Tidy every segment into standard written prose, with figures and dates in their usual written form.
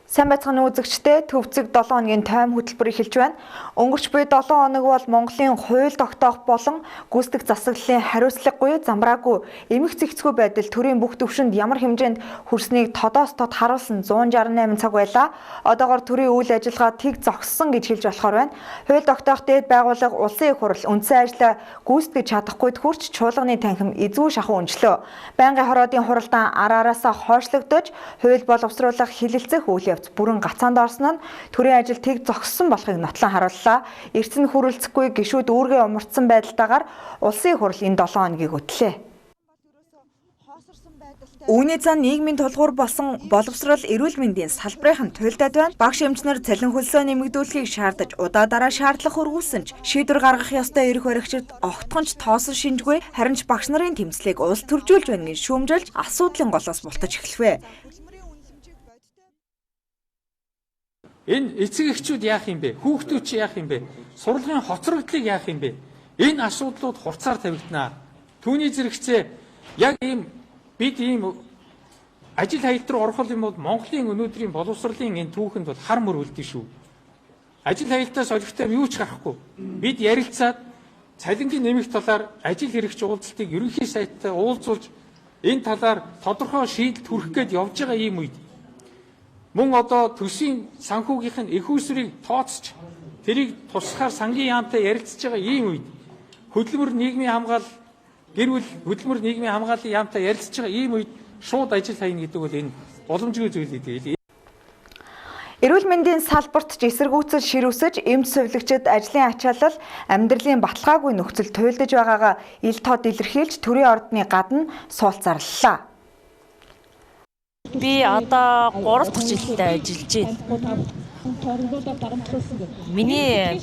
Сайн байцгааны үзэгчдээ төвцөг 7 хоногийн тайм хөтөлбөр эхэлж байна. Өнгөрч буй 7 хоног бол Монголын хууль тогтоох болон гүйцэтгэх засаглалын хариуцлагагүй, замбраагүй, эмх зэгцгүй байдал төрийн бүх түвшинд ямар хэмжээнд хүрснийг тодоос тод харуулсан 168 цаг байлаа. Одоогоор төрийн үйл ажиллагаа тэг зогссон гэж хэлж болохоор байна. Хууль тогтоох дээд байгууллага улсын их хурал үндсэн ажлаа гүйцэтгэж чадахгүйд хүрч чуулганы танхим эзгүй шахуу өнчлөө. Байнгын хороодын хуралдаан араараасаа хойшлогдож, хууль боловсруулах хилэлцэх үйл явц бүрэн гацаанд орсон нь төрийн ажил тэг зогссон болохыг нотлон харууллаа. Эрдэнэ нь хүрэлцэхгүй гишүүд үүргээ умартсан байдалтайгаар улсын хурал энэ 7 хоногийг өтлөө. Үүний цаана нийгмийн тулгуур болсон боловсрол эрүүл мэндийн салбарын туйлдаад байна. Багш эмчнэр цалин хөлсөө нэмэгдүүлэхийг шаардаж удаа дараа шаардлага хөрвүүлсэн ч шийдвэр гаргах ёстой эрх баригчид огтхонч тоосон шинжгүй, харин ч багш нарын тэмцлийг улс төржүүлж байна гэж шүүмжилж асуудлын голоос бултаж эхэлвэ. Энэ эцэг эхчүүд яах юм бэ? Хүүхдүүд чи яах юм бэ? Сурлагын хоцрогдлыг яах юм бэ? Энэ асуудлууд хурцаар тавигдана. Түүний зэрэгцээ яг бид ийм ажил хаялт руу орох юм бол Монголын өнөөдрийн боловсролын энэ түүхэнд бол хар мөр үлдэн шүү. Ажил хаялтаас олигтой юу ч гарахгүй. Бид ярилцаад цалингийн нэмэх талаар ажил хэрэгч уулзалтыг ерөнхий сайттай уулзуулж энэ талаар тодорхой шийдэл хүргэх гээд явж байгаа ийм үед мөн одоо төсвийн санхүүгийнх нь их усрыг тооцож тэрийг туслахаар сангийн яамтай ярилцж байгаа ийм үед хөдөлмөр нийгмийн хамгаалал гэр бүл хөдөлмөр нийгмийн хамгааллын яамтай ярилцж байгаа ийм үед шууд ажил хайна гэдэг бол энэ боломжгүй зүйл гэдэг. Эрүүл мэндийн салбарт ч эсэргүүцэл ширүүсэж, эмч сувилагчид ажлын ачаалал, амьдралын баталгаагүй нөхцөл туйлдж байгаагаа ил тод илэрхийлж төрийн ордны гадна суулцаарлаа. Би одоо 3 дахь жилдээ ажиллаж байна.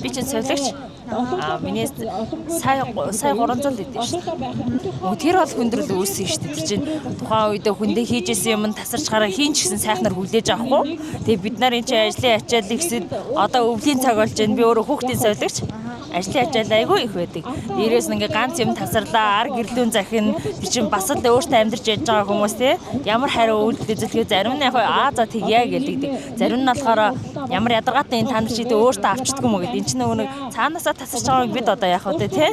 Би чинь сувилагч. Миний сая 300 лидэв шүү дээ. Тэр бол хүндрэл үүссэн шүү дээ. Тэр чинь тухайн үед хүндээ хийжсэн юм тасарч гараа хийн ч гэсэн сайхнаар хүлээж авахгүй. Тэгээ бид нар энэ чинь ажлын ачааллыг гэсэд одоо өвлийн цаг болж байна. Би өөрөө хүүхдийн сувилагч. Ажлын ачаалал айгүй их байдаг. Дээрээс нь ингээ ганц юм тасарлаа, ар гэрлүүн захин би чинь бас л өөртөө амьдарч яж байгаа хүмүүс те. Ямар хариу үйлдэл үзүүлэхээ зарим нь яг за тэгье гэдэг. Зарим нь болохоор ямар ядаргаатай энэ танд чидээ өөртөө авчдаггүй мө гэдэг. Энд чинь нөгөө цаанаасаа тасарч байгааг бид одоо яах вэ те.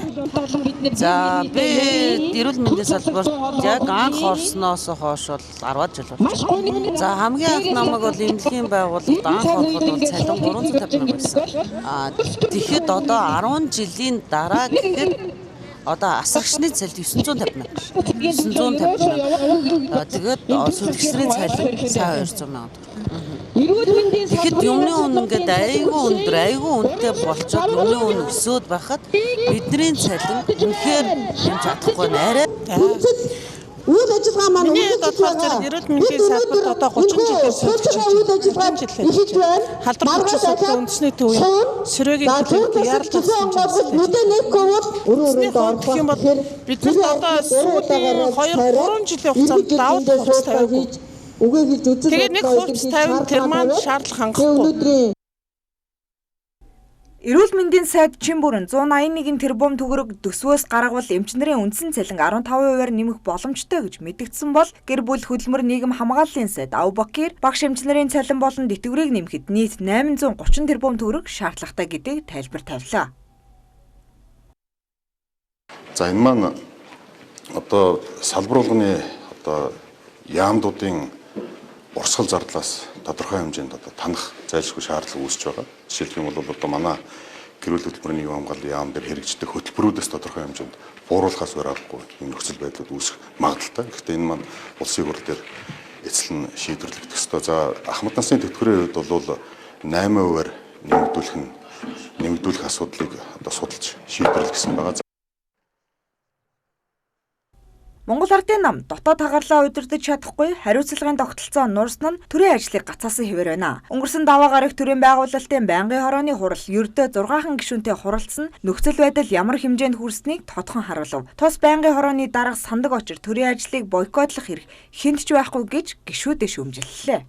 За би эрүүл мэндийн салбарт яг анх орсноос хойш бол 10 жил болж. За хамгийн анх намайг бол эмнэлгийн байгууллагад анх ороход бол цалин 350 байсан. Тэгэхэд одоо 10 жилийн дараа гэхэд одоо асрагчны цалин 950 мянга. 950 мянга. Тэгээд сувилагчдын цалин сая 200 мянга. Тэгэхэд юмны үн ингээд айгүй үнэтэй болцоод юмны үн өсөөд байхад бидний цалин үнэхээр хэмж чадахгүй нээрээ. Үйл ажиллагаа маань эрүүл мэндийн салбарт одоо 30 жилээр суулж байна. Халдвар хүчтэй үндэсний төвийн сөрөгийн төлөвлөлт яарч авсан юм бол бид одоо сүүлийн 2-3 жилийн хугацаанд давуу тал тавиагүй. Тэгээд нэг хурц тавин тэр маань шаардлага хангахгүй. Эрүүл мэндийн сайд чин бүрэн 181 тэрбум төгрөг төсвөөс гаргавал эмчнэрийн үндсэн цалин 15%-аар нэмэх боломжтой гэж мэдэгдсэн бол гэр бүл хөдөлмөр нийгэм хамгааллын сайд Авбакир багш эмчнэрийн цалин болон тэтгэврийг нэмэхэд нийт 830 тэрбум төгрөг шаардлагатай гэдгийг тайлбар тавилаа. За энэ маань одоо салбар болгоны одоо яамдуудын урсгал зардлаас тодорхой хэмжээнд одоо танах зайлшгүй шаардлага үүсэж байгаа. Жишээлх юм бол одоо манай гэр бүл хөтөлбөрийн нийгэм хамгааллын яам дээр хэрэгждэг хөтөлбөрүүдээс тодорхой хэмжээнд бууруулахаас барахгүй юм нөхцөл байдлууд үүсэх магадлалтай. Гэхдээ энэ маань улсын хурал дээр эцэл нь шийдвэрлэгдэх ёстой. За ахмад насны тэтгэврийн хувьд бол 8%-аар нэмэгдүүлэх асуудлыг одоо судалж шийдвэрлэх гэсэн байгаа. Монгол Ардын нам дотоод хагарлаа удирдах чадахгүй хариуцлагын тогтолцоо нуурсан нь төрийн ажлыг гацаасан хэвээр байна. Өнгөрсөн даваа гарах төрийн байгуулалтын байнгын хорооны хурал ердөө 6хан гишүүнтэй хуралдсан нөхцөл байдал ямар хэмжээнд хүрснийг тодхон харуулв. Тус байнгын хорооны дарга сандаг очир төрийн ажлыг бойкотлох хэрэг хинт ч байхгүй гэж гишүүдэд шүүмжиллээ.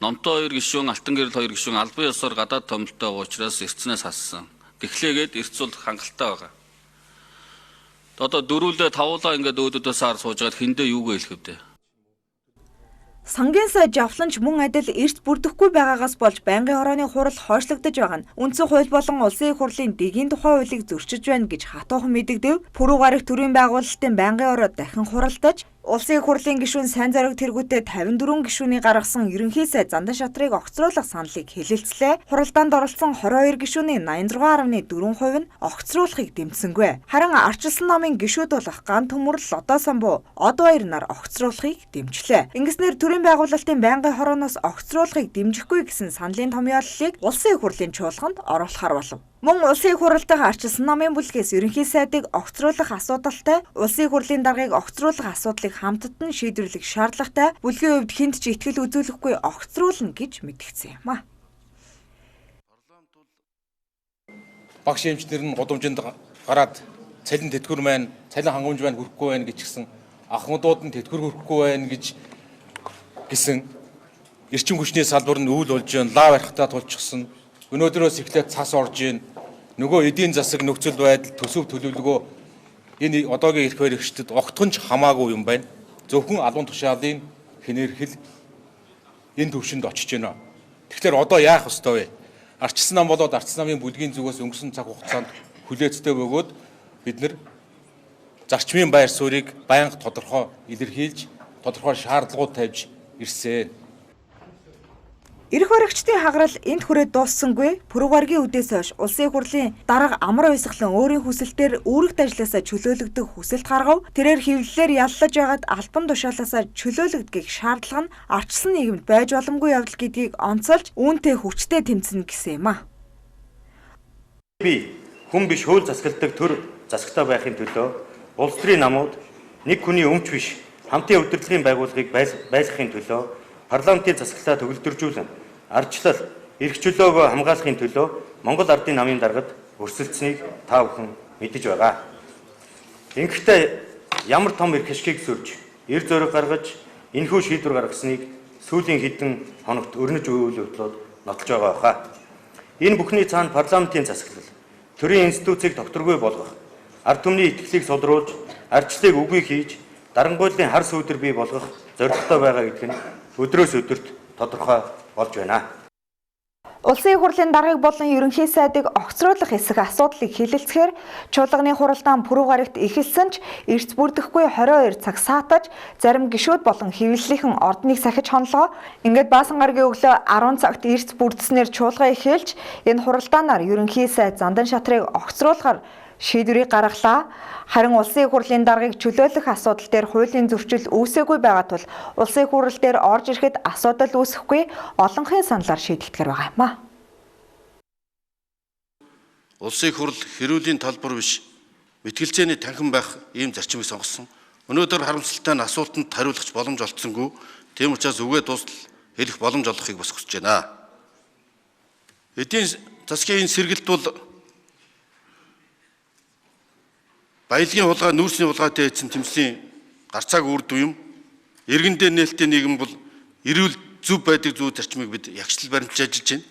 Номтой 2 гишүүн, алтан гэрэл 2 гишүүн албан ёсоор гадаад томилтой байгаа учраас эртснээс хассан. Тэглээгээд эртц бол хангалттай байгаа. Одоо дөрүүлээ тавуулаа ингээд өөдөөс сар суужгаад хиндэ юуг хэлэх вэ? Сангийн сай жавхланч мөн адил эрт бүрдэхгүй байгаагаас болж байнгын хорооны хурал хойшлогдож байгаа нь үндсэн хууль болон улсын их хурлын дэгийн тухай хуулийг зөрчиж байна гэж хатуухан мэдэгдэв. Пүрэв гарагт төрийн байгуулалтын байнгын хороо дахин хуралдаж улсын их хурлын гишүүн сайн зориг тэргүүтээ 54 гишүүний гаргасан ерөнхий сайд Зандан шатрыг огцруулах саналыг хэлэлцлээ. Хуралдаанд оролцсон 22 гишүүний 86.4% нь огцруулахыг дэмжсэнгүй. Харин арчилсан намын гишүүд болох Ган Төмөрл, Лодоо Самбуу, Од Баяр нар огцруулахыг дэмжлээ. Ингэснээр төрийн байгуулалтын байнгын хорооноос огцруулахыг дэмжихгүй гэсэн саналын томьёоллыг улсын их хурлын чуулганд оруулахар болов. Мөн улсын их хурл дахь арчилсан намын бүлгээс ерөнхий сайдыг огцруулах асуудалтай, улсын их хурлын даргаыг огцруулах асуудлыг хамтд нь шийдвэрлэх шаардлагатай, бүлгийн хувьд хүнд ч итгэл үзүүлэхгүй огцруулна гэж мэдгдсэн юм а. Багш эмчнэр нь гудамжинд гараад цалин тэтгэвэр маань, цалин хангамж маань хүрхгүй байна гэжсэн, ахмадууд нь тэтгэвэр хүрхгүй байна гэсэн эрчим хүчний салбар нь үйл болж байна, лав архтаа тулчихсан. Өнөөдрөөс эхлээд цас орж ийн. Нөгөө эдийн засаг нөхцөл байдал төсөв төлөвлөгөө энэ одоогийн эрх баригчдад огтхон ч хамаагүй юм байна. Зөвхөн албан тушаалын хинэрхэл энэ төвшөнд очиж байна. Тэгэхээр одоо яах ёстой вэ? Арчилсан нам болоод арчилсан намын бүлгийн зүгээс өнгөрсөн цаг хугацаанд хүлээцтэй бөгөөд бид нар зарчмын байр суурийг байнга тодорхой илэрхийлж, тодорхой шаардлагууд тавьж ирсэн. Эрх баригчдын хагарал энд хүрээд дууссангүй. Пүрэв гарагийн үдээс хойш улсын их хурлын дарга амар уйсгалан өөрийн хүсэлтээр үүрэгт ажилласаа чөлөөлөгдөх хүсэлт гаргав. Тэрээр хэвлэлээр яллаж байгаад албан тушаалаасаа чөлөөлөгдгийг шаардлага нь арчилсан нийгэмд байж боломгүй явдал гэдгийг онцолж үүнтэй хүчтэй тэмцэнэ гэсэн юм а. Би хүн биш хууль засгалдаг төр засагтай байхын төлөө улс төрийн намууд нэг хүний өмч биш хамтын удирдлагын байгууллагыг байлгахын төлөө парламентын засаглалаа төгөлдржүүлэн арчлал, эрх чөлөөгөө хамгаалахын төлөө Монгол Ардын намын даргад өрсөлдсөнийг та бүхэн мэдэж байгаа. Ингэхдээ ямар том эрх ашгийг сөрж, эр зориг гаргаж, энэхүү шийдвэр гаргасныг сүүлийн хэдэн хоногт өрнөж үйл явдлууд нотолж байгаа хаа. Энэ бүхний цаана парламентын засаглал, төрийн институцийг докторгүй болгох, ард түмний итгэлийг сулруулж, арчлалыг үгүй хийж, дарангуйлын хар сүйдэр бий болгох зорилготой байгаа гэдг нь өдрөөс өдөрт тодорхой болж байна. Улсын их хурлын даргыг болон ерөнхий сайдыг огцруулах хэсэг асуудлыг хэлэлцэхээр чуулганы хуралдаан пүрэв гарагт эхэлсэн ч эрс бүрдэхгүй 22 цаг саатаж зарим гишүүд болон хэвлэлийнхэн ордныг сахиж хонлоо. Ингээд баасан гарагийн өглөө 10 цагт эрс бүрдснээр чуулга эхэлж энэ хуралдаанаар ерөнхий сайд Зандан шатрыг огцруулахар шийдвэрийг гаргалаа. Харин улсын их хурлын даргыг чөлөөлөх асуудал дээр хуулийн зөрчил үүсээгүй байгаа тул улсын их хурл дээр орж ирэхэд асуудал үүсэхгүй олонхын саналаар шийдэгдэхэр байгаа юм а. Улсын их хурл хэрүүлийн талбар биш, мэтгэлцээний танхим байх ийм зарчмыг сонгосон. Өнөөдөр харамсалтай нь асуултанд хариулах боломж олдсонгүй. Тийм учраас үгээ дуустал хэлэх боломж олгохыг бас хүсэж байна. Эдийн засгийн сэргэлт бол баялагын хулгай, нүүрсний хулгайтай эзэн тэмцлийн гарцааг үрд үе юм. Иргэндээ нээлттэй нийгэм бол эрүүл зөв байдаг зүй зарчмыг бид ягчлал баримтж ажиллаж байна.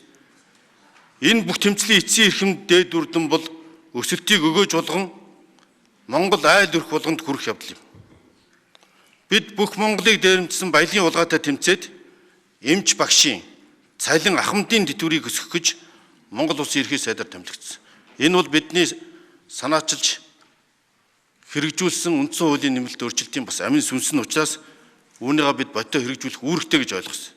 Энэ бүх тэмцлийн эцсийн эрхэм дээд үрдэн бол өсөлтийг өгөөж болгон Монгол айл өрх болгонд хүрэх явдал юм. Бид бүх Монголыг дээрэмдсэн баялагын хулгайтай тэмцээд эмч багшийн цалин ахмадын тэтгэврийг өсгөх гэж Монгол улсын ерхий сайдаар томилогдсон. Энэ бол бидний санаачилж хэрэгжүүлсэн үндсэн хуулийн нэмэлт өөрчлөлтийн бас амин сүнс нь учраас үүнийгээ бид бодтой хэрэгжүүлэх үүрэгтэй гэж ойлгосон.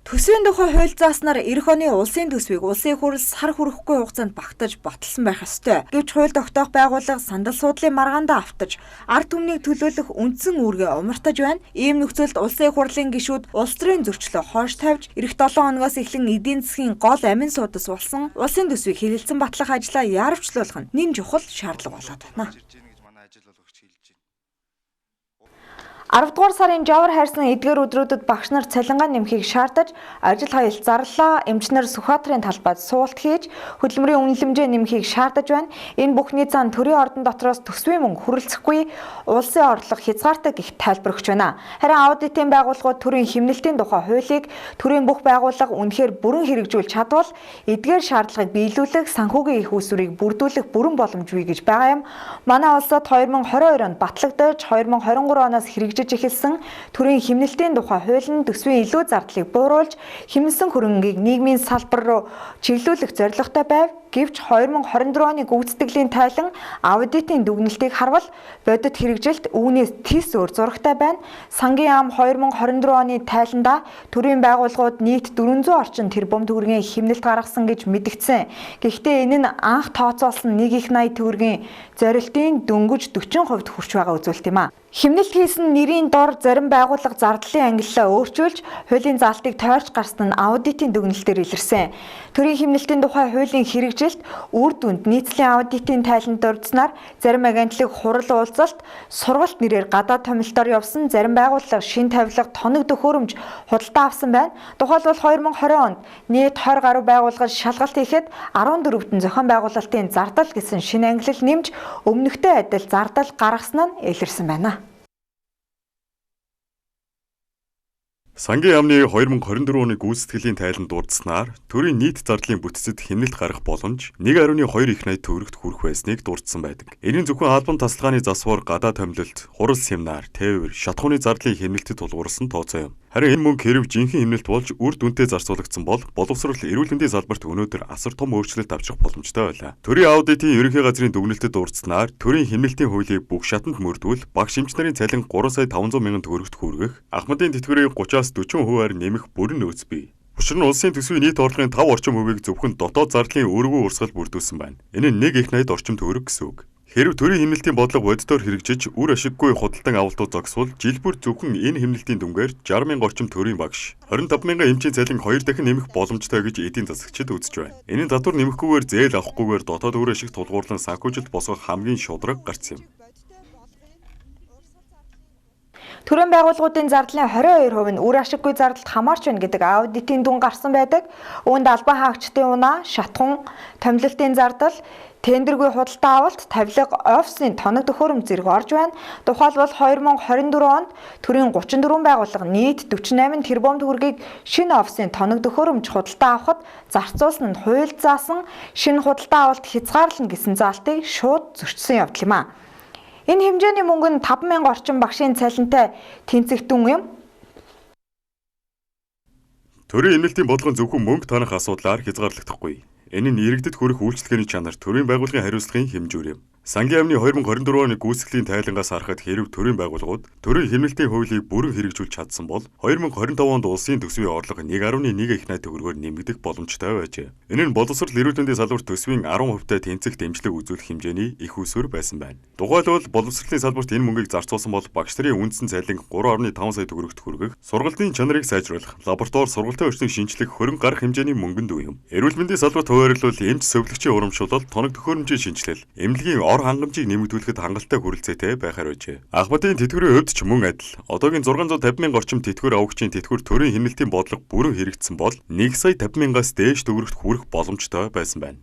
Төсвийн тухай хууль зааснаар эх оны улсын төсвийг улсын их хурл сар хүрэхгүй хугацаанд багтааж баталсан байх ёстой. Гэвч хууль тогтоох байгууллага сандал суудлын маргаандаа автаж ард түмнийг төлөөлөх үндсэн үүргээ умартаж байна. Ийм нөхцөлд улсын их хурлын гишүүд улс төрийн зөрчлөө хойш тавьж эх 7 хоногоос эхлэн эдийн засгийн гол амин суудас болсон улсын төсвийг хэлэлцэн батлах ажлаа яарвчлуулах нь нэн чухал шаардлага болоод байна. 10 дугаар сарын жавар хайрсан эдгээр өдрүүдэд багш нар цалингаа нэмэхийг шаардаж ажил хаялт зарлаа. Эмчнэр Сүхбаатарын талбайд суулт хийж хөдөлмөрийн үнэлэмжээ нэмэхийг шаардаж байна. Энэ бүхний цаана төрийн ордон дотроос төсвийн мөнгө хүрэлцэхгүй улсын орлого хязгаартай гэх тайлбар өгч байна. Харин аудитын байгууллагууд төрийн хэмнэлтийн тухай хуулийг төрийн бүх байгууллага үнэхээр бүрэн хэрэгжүүлж чадвал эдгээр шаардлагыг биелүүлэх, санхүүгийн их усүрийг бүрдүүлэх бүрэн боломж бий гэж байгаа юм. Манай улсад 2022 онд батлагдаж 2023 оноос хэрэгжиж хэрэгжиж эхэлсэн төрийн хэмнэлтийн тухай хууль нь төсвийн илүү зардлыг бууруулж хэмнэлсэн хөрөнгийг нийгмийн салбар руу чиглүүлэх зорилготой байв. Гэвч 2024 оны гүйцэтгэлийн тайлан аудитын дүгнэлтийг харвал бодит хэрэгжилт үүнээс тис өөр зурагтай байна. Сангийн ам 2024 оны тайланда төрийн байгууллагууд нийт 400 орчим тэрбум төгрөгийн хэмнэлт гаргасан гэж мэдгдсэн. Гэхдээ энэ нь анх тооцоолсон 1.80 төгрөгийн зорилтын дөнгөж 40% хүрч байгаа үзүүлэлт юм а. Хэмнэлт хийсэн нэрийн дор зарим байгууллага зардлын ангиллаа өөрчилж хуулийн заалтыг тойрч гарсан нь аудитын дүгнэлтээр илэрсэн. Төрийн хэмнэлтийн тухай хуулийн хэрэгжилт үр дүнд нийслэлийн аудитын тайланд дурдсанаар зарим агентлаг хурал уулзалт, сургалт нэрээр гадаад томилтоор явсан зарим байгууллага шин тавилга тоног төхөөрөмж худалдаа авсан байна. Тухайлбал 2020 онд нийт 20 гаруй байгууллага шалгалт хийхэд 14-т зохион байгуулалтын зардал гэсэн шинэ ангилал нэмж өмнөхтэй адил зардал гаргасан нь илэрсэн байна. Сангийн яамны 2024 оны гүйцэтгэлийн тайланд дурдсанаар төрийн нийт зардлын бүтцэд хэмнэлт гарах боломж 1.2 их 80 төгрөгт хүрэх байсныг дурдсан байдаг. Энэ нь зөвхөн албан тасалгааны засвар, гадаад томилолт, хурал семинар, тээвэр, шатхууны зардлын хэмнэлтэд тулгуурсан тооцоо юм. Харин энэ мөнгө хэрэв жинхэнэ хэмнэлт болж үр дүнтэй зарцуулагдсан бол боловсрол эрүүл мэндийн салбарт өнөөдөр асар том өөрчлөлт авчрах боломжтой байлаа. Төрийн аудитын ерөнхий газрын дүгнэлтэд дурдсанаар төрийн хэмнэлтийн хуулийг бүх шатанд мөрдвөл багш эмч нарын цалин 3,500,000 төгрөгт хүргэх, ахмадын тэтгэврийн 30-40%-аар нэмэх бүрэн нөөц бий. Учир нь улсын төсвийн нийт орлогын 5 орчим хувийг зөвхөн дотоод зардлын өргөө урсгал бүрдүүлсэн байна. Энэ нь 1.80 орчим төгрөг гэсэн үг. Хэрэв төрийн хэмнэлтийн бодлого бодитоор хэрэгжиж үр ашиггүй худалдан авалтууд зогсвол жил бүр зөвхөн энэ хэмнэлтийн дүнгээр 60,000 орчим төрийн багш, 25,000 эмчийн цалин 2 дахин нэмэх боломжтой гэж эдийн засагчид үзэж байна. Энэ нь татвар нэмэхгүйгээр зээл авахгүйгээр дотоод үр ашиг тулгуурлан санхүүжилт босгох хамгийн шударга гарц юм. Төрийн байгууллагуудын зардлын 22% нь үр ашиггүй зардалд хамаарч байна гэдэг аудитын дүн гарсан байдаг. Үүнд албан хаагчдын унаа, шатхуун, томилолтын зардал, тендергүй худалдаа авалт, тавилга, офисын тоног төхөөрөмж зэрэг орж байна. Тухайлбал 2024 онд төрийн 34 байгууллага нийт 48 тэрбум төгрөгийг шинэ офисын тоног төхөөрөмж худалдаа авахд зарцуулсан нь хууль заасан шинэ худалдаа авалт хязгаарлана гэсэн заалтыг шууд зөрчсөн явдал юм а. Энэ хэмжээний мөнгө нь 5,000 орчим багшийн цалинтай тэнцэгдэн юм. Төрийн хэмнэлтийн бодлого зөвхөн мөнгө таних асуудлаар хязгаарлагдахгүй. Энэ нь иргэдэд хүрэх үйлчлэгээний чанар төрийн байгууллагын хариуцлагын хэмжүүр юм. Сангийн яамны 2024 оны гүйцэтгэлийн тайлангаас харахад хэрэв төрийн байгууллагууд төрийн хэмнэлтийн хуулийг бүрэн хэрэгжүүлж чадсан бол 2025 онд улсын төсвийн орлого 1.1 их 80 төгрөгөөр нэмэгдэх боломжтой байжээ. Энэ нь боловсрол эрүүл мэндийн салбарт төсвийн 10%-тай тэнцэх дэмжлэг үзүүлэх хэмжээний их усүр байсан байна. Тухайлбал боловсролын салбарт энэ мөнгийг зарцуулсан бол багш нарын үндсэн цалин 3.5 сая төгрөгт хүргэх, сургалтын чанарыг сайжруулах, лаборатори сургалтын орчныг шинжлэх хөрөнгө гарах хэмжээний мөнгөнд үе юм. Эрүүл мэндийн салбарт хуваарлуул эмч сувлагчийн урамшуулалт, тоног төхөөрөмжийн шинжилэл, эмнэлгийн ор хангамжийг нэмэгдүүлэхэд хангалттай хүрэлцээтэй байхаар байжээ. Ахмадын тэтгэврийн хувьд ч мөн адил. Одоогийн 650,000 орчим тэтгэвэр авагчийн тэтгэвэр төрийн хэмнэлтийн бодлого бүрэн хэрэгжсэн бол 1,50,000-аас дээш төгрөгт хүрэх боломжтой байсан байна.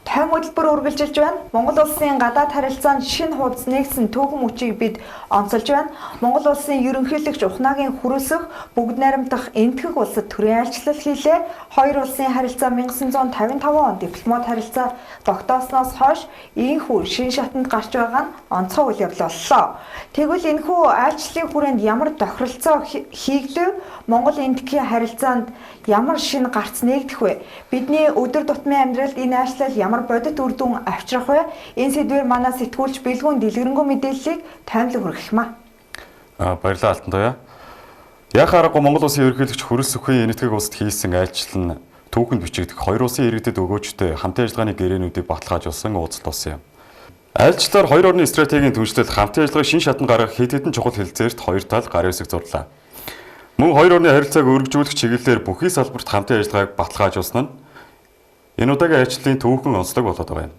Тайм хөтөлбөр үргэлжилж байна. Монгол улсын гадаад харилцаанд шинэ хуудас нэгсэн түүхэн мөчийг бид онцолж байна. Монгол улсын ерөнхийлөгч Ухнагийн хүрэлцэх бүгд найрамдах энэтхэг улсад төрийн айлчлал хийлээ. Хоёр улсын харилцаа 1955 он дипломат харилцаа тогтоосноос хойш ийхүү шинэ шатанд гарч байгаа нь онцгой үйл явдал боллоо. Тэгвэл энэхүү айлчлалын хүрээнд ямар тохиролцоо хийгдэв? Монгол энэтхэгийн харилцаанд ямар шинэ гарц нээгдэх вэ? Бидний өдөр тутмын амьдралд энэ айлчлал ямар бодит үр дүн авчрах вэ? Энэ сэдвээр манай сэтгүүлч Бэлгүүн дэлгэрэнгүй мэдээллийг таймлаг хүргэх юм а. Баярлалаа Алтантаяа. Яг аргагүй Монгол улсын ерөнхийлөгч Хүрэлцэхгүй энэтхэг улсад хийсэн айлчлал нь түүхэнд бичигдэх хоёр улсын иргэдэд өгөөжтэй хамтын ажиллагааны гэрээнүүдийг баталгаажуулсан уулзалт болсон юм. Айлчлалаар хоёр орны стратегийн түншлэл хамтын ажиллагааг шин шатанд гаргах хэд хэдэн чухал хэлцээрт хоёр тал гар хэсэг зурлаа. Мөн хоёр орны харилцааг өргөжүүлэх чиглэлээр бүхий салбарт хамтын ажиллагааг баталгаажуулсан нь энэ удаагийн айлчлалын түүхэн онцлог болоод байгаа юм.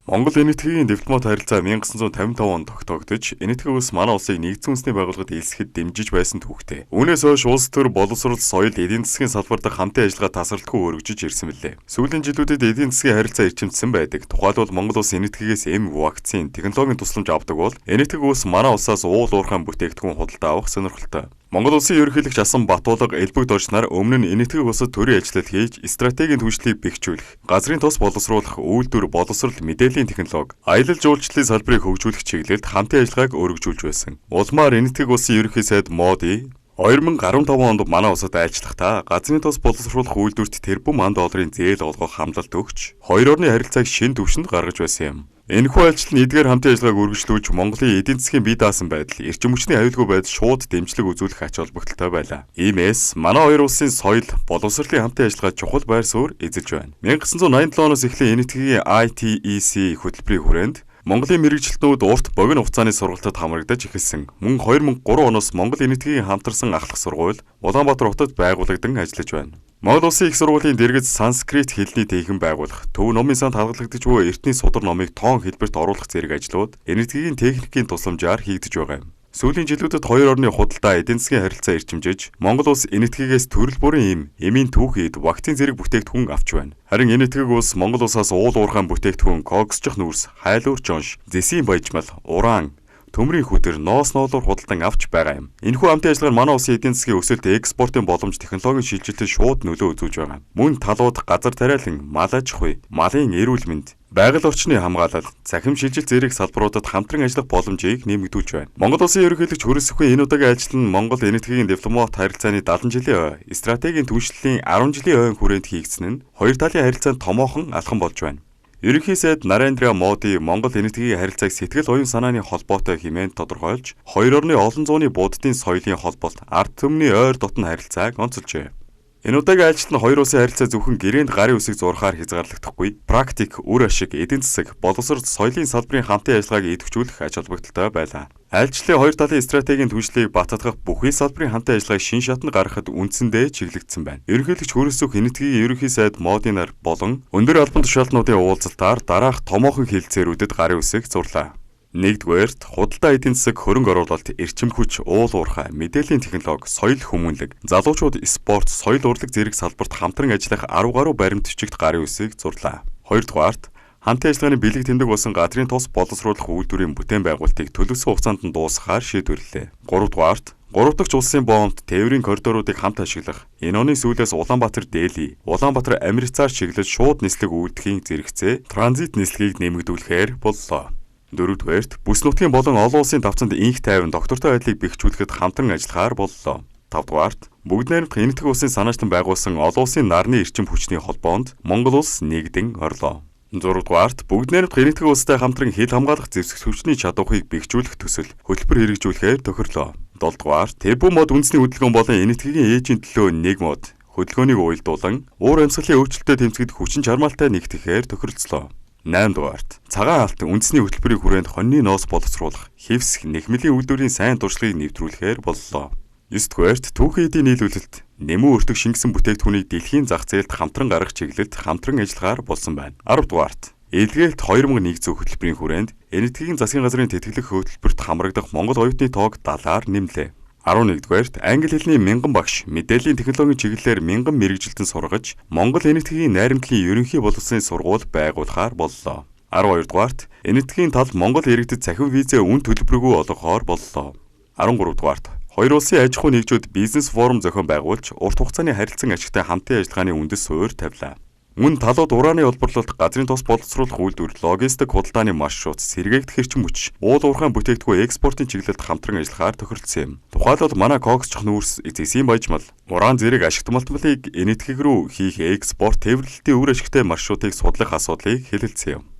Монгол энэтхэгийн дипломат харилцаа 1955 онд тогтоогдож, энэтхэг улс манай улсыг нэгдсэн үндэсний байгууллагад элсэхэд дэмжиж байсан түүхтэй. Үүнээс хойш улс төр боловсрол, соёл, эдийн засгийн салбарт хамтын ажиллагаа тасралтгүй өргөжиж ирсэн билээ. Сүүлийн жилүүдэд эдийн засгийн харилцаа эрчимдсэн байдаг. Тухайлбал Монгол улс энэтхэгээс вакцин, технологийн тусламж авдаг бол энэтхэг улс манай улсаас уул уурхайн бүтээгдэхүүн худалдаа авах сонирхолтой. Монгол улсын ерөнхийлөгч Асан Батуулга элбэг доржнаар өмнө нь энэтхэг улсад төрийн ажил хийж стратегийн түвшлийг бэхжүүлэх, газрын тос боловсруулах үйлдвэр боловсрол мэдээллийн технологи, аялал жуулчлалын салбарыг хөгжүүлэх чиглэлд хамтын ажиллагааг өргөжүүлж байсан. Улмаар энэтхэг улсын ерөнхий сайд Моди 2015 онд манай улсад айлчлахдаа газрын тос боловсруулах үйлдвэрт тэрбум $1 зээл олгох хамлалт өгч хоёр орны харилцааг шинэ түвшинд гаргаж байсан юм. Энэхүү айлчлал нь эдгээр хамтын ажиллагааг үргэлжлүүлж Монголын эдийн засгийн бие даасан байдал, эрчим хүчний аюулгүй байдал шууд дэмжлэг үзүүлэх ач холбогдолтой байлаа. Иймээс манай хоёр улсын соёл, боловсролын хамтын ажиллагаа чухал байр суурь эзэлж байна. 1987 оноос эхлэн энэтхэгийн ITEC хөтөлбөрийн хүрээнд Монголын мэрэгжилтнүүд урт богино хугацааны сургалтад хамрагдаж эхэлсэн. Мөн 2003 оноос Монгол энэтхэгийн хамтарсан ахлах сургууль Улаанбаатар хотод байгуулагдсан ажиллаж байна. Монгол улсын их сургуулийн дэргэд санскрит хэлний тэйхэн байгуулах, төв номын санд хадгалагдаж буй эртний судар номыг тоон хэлбэрт оруулах зэрэг ажлууд энэтхэгийн техникийн тусламжаар хийгдэж байгаа юм. Сүүлийн жилүүдэд хоёр орны худалдаа эдийн засгийн харилцаа эрчимжиж, Монгол улс энэтхэгээс төрөл бүрийн эмийн түүхийд вакцин зэрэг бүтээгдэхүүн авч байна. Харин энэтхэг улс Монгол улсаас уул уурхайн бүтээгдэхүүн, коксчих нүүрс, хайлуур жонш, зэсийн баяжмал, уран, төмрийн хүтэр, ноос ноолоор худалдан авч байгаа юм. Энэхүү хамтын ажиллагаар манай улсын эдийн засгийн өсөлт, экспортын боломж, технологийн шилжилтэд шууд нөлөө үзүүлж байгаа. Мөн талууд газар тариалан, мал аж ахуй, малын эрүүл мэнд, байгаль орчны хамгаалал, цахим шилжилт зэрэг салбаруудад хамтран ажиллах боломжийг нэмэгдүүлж байна. Монгол улсын ерөнхийлөгч Хөрөсөхийн энэ удаагийн ажил нь Монгол энэтхэгийн дипломат харилцааны 70 жилийн стратегийн түвшлийн 10 жилийн хүрээнд хийгдсэн нь хоёр талын харилцаанд томоохон алхам болж байна. Ерөнхий сайд Нарендра Моди Монгол энэтхэгийн харилцааг сэтгэл оюун санааны холбоотой хэмээн тодорхойлж, хоёр орны олон зууны буддын соёлын холбоот, ард түмний ойр дотн харилцааг онцолжээ. Энэ удаагийн ажил нь хоёр улсын харилцаа зөвхөн гэрээнд гарын үсэг зурхаар хязгаарлагдахгүй, практик, үр ашиг, эдийн засаг, боловсрол, соёлын салбарын хамтын ажиллагааг идэвхжүүлэх ач холбогдолтой байлаа. Айлчлалын хоёр талын стратегийн түвшлийг баттгах бүхий салбарын хамтын ажиллагааг шин шатнд гаргахад үндсэндээ чиглэгдсэн байна. Ерөнхийлөгч Хөрөсөх энэтхэгийн ерөнхий сайд Модинаар болон өндөр албан тушаалтнуудын уулзалтаар дараах томоохон хэлэлцээрүүдэд гарын үсэг зурлаа. Нэгдүгээрт худалдаа эдийн засаг, хөрөнгө оруулалт, эрчим хүч, уул уурхай, мэдээллийн технологи, соёл хүмүүнлэг, залуучууд спорт, соёл урлаг зэрэг салбарт хамтран ажиллах 10 гаруй баримт бичигт гарын үсэг зурлаа. Хоёрдугаарт хамтын ажиллагааны бэлэг тэмдэг болсон газрын тос боловсруулах үйлдвэрийн бүтээн байгуулалтыг төлөвлөсөн хугацаанд нь дуусгахаар шийдвэрлэлээ. Гуравдугаарт 3 дахь улсын боомт тээврийн коридоруудыг хамт ашиглах, энэ оны сүүлээс Улаанбаатар Дели, Улаанбаатар Амрицаар чиглэж шууд нислэг үйлдэхийн зэрэгцээ, транзит нислэгийг нэмэгдүүлэхээр боллоо. Дөрөвдүгээрт бүс нутгийн болон олон улсын давцанд инх тайван доктортой байдлыг бэхжүүлэхэд хамтран ажиллахаар боллоо. Тавдугаарт бүгд найрамдах энэтхэг улсын санаачлан байгуулсан олон улсын нарны эрчим хүчний холбоонд Монгол улс нэгдэн орлоо. 6-дугаарт бүгд найрамдах энэтхэг улстай хамтран хил хамгаалах зэвсэг хүчний чадварыг бэхжүүлэх төсөл хөтөлбөр хэрэгжүүлэхээр тохирлоо. 7-дугаар тэрбум мод үндэсний хөдөлгөөн болон энэтхэгийн ээжийн төлөө нэг мод хөдөлгөөнийг уялдуулан уур амьсгалын өөрчлөлтөд тэмцэхэд хүчин чармаалтай нэгтгэхээр тохиролцлоо. 8-дугаарт цагаан алт үндэсний хөтөлбөрийн хүрээнд хоньны ноос боловсруулах, хэвсэх, нэхмэлийн үйлдвэрийн сайн туршлагыг нэвтрүүлэхээр боллоо. 9-дугаарт түүхийн эдийн нийлүүлэлт, нэмүү өртөг шингэсэн бүтээгдэхүүнийг дэлхийн зах зээлд хамтран гаргах чиглэлд хамтран ажиллахаар болсон байна. 10-дугаарт эдгээлт 2001 зуун хөтөлбөрийн хүрээнд энэтхэгийн засгийн газрын тэтгэлэг хөтөлбөрт хамрагдах Монгол оюутны тоог 70-аар нэмлээ. 11-дугаарт англи хэлний 1000 багш, мэдээллийн технологийн чиглэлээр 1000 мэрэгжилтэн сургаж, Монгол энэтхэгийн найрамдлын ерөнхий боловсролын сургууль байгуулахаар боллоо. 12-дугаарт энэтхэгийн тал Монгол иргэдэд цахим визээ үн төлбөргүй олгохоор боллоо. 13-дугаарт хоёр улсын аж ахуй нэгжүүд бизнес форум зохион байгуулж, урт хугацааны харилцан ашигтай хамтын ажиллагааны үндэс суурь тавилаа. Мөн талууд ураны олборлолт, газрын тос боловсруулах үйлдвэр, логистик худалдааны маршрут, сэргээгдэх эрчим хүч, уул уурхайн бүтээгдэхүүн экспортын чиглэлд хамтран ажиллахаар тохиролцсон юм. Тухайлбал манай коксчих нүүрс, зэсийн баяжмал, уран зэрэг ашигт малтмалыг энэтхэг рүү хийх экспорт, тээвэрлэлтийн үр ашигтай маршрутыг судлах асуудлыг хэлэлцсэн юм.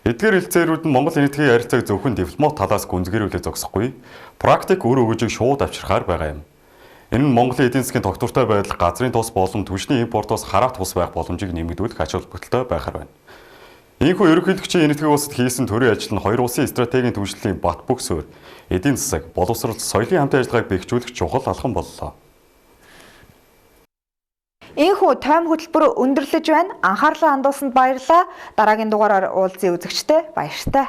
Эдгээр хэлцээрүүд нь Монгол энэтхэгийн харилцааг зөвхөн дипломат талаас гүнзгийрүүлээ зогсохгүй, практик үр өгөөжийг шууд авчрахаар байгаа юм. Энэ нь Монголын эдийн засгийн тогтвортой байдал, газрын тос болон түвшний импортоос хараах тус байх боломжийг нэмэгдүүлэх ач холбогдолтой байхаар байна. Ийхүү ерөнхийлөгчийн энэтхэг улсад хийсэн төрийн ажил нь хоёр улсын стратегийн түвшлийн бат бөх суурь, эдийн засаг, боловсрол, соёлын хамтын ажиллагааг бэхжүүлэх чухал алхам боллоо. Ийхүү тойм хөтөлбөр өндөрлөж байна. Анхаарлаа хандуулсанд баярлалаа. Дараагийн дугаараар уулзъя үзэгчдээ баяртай.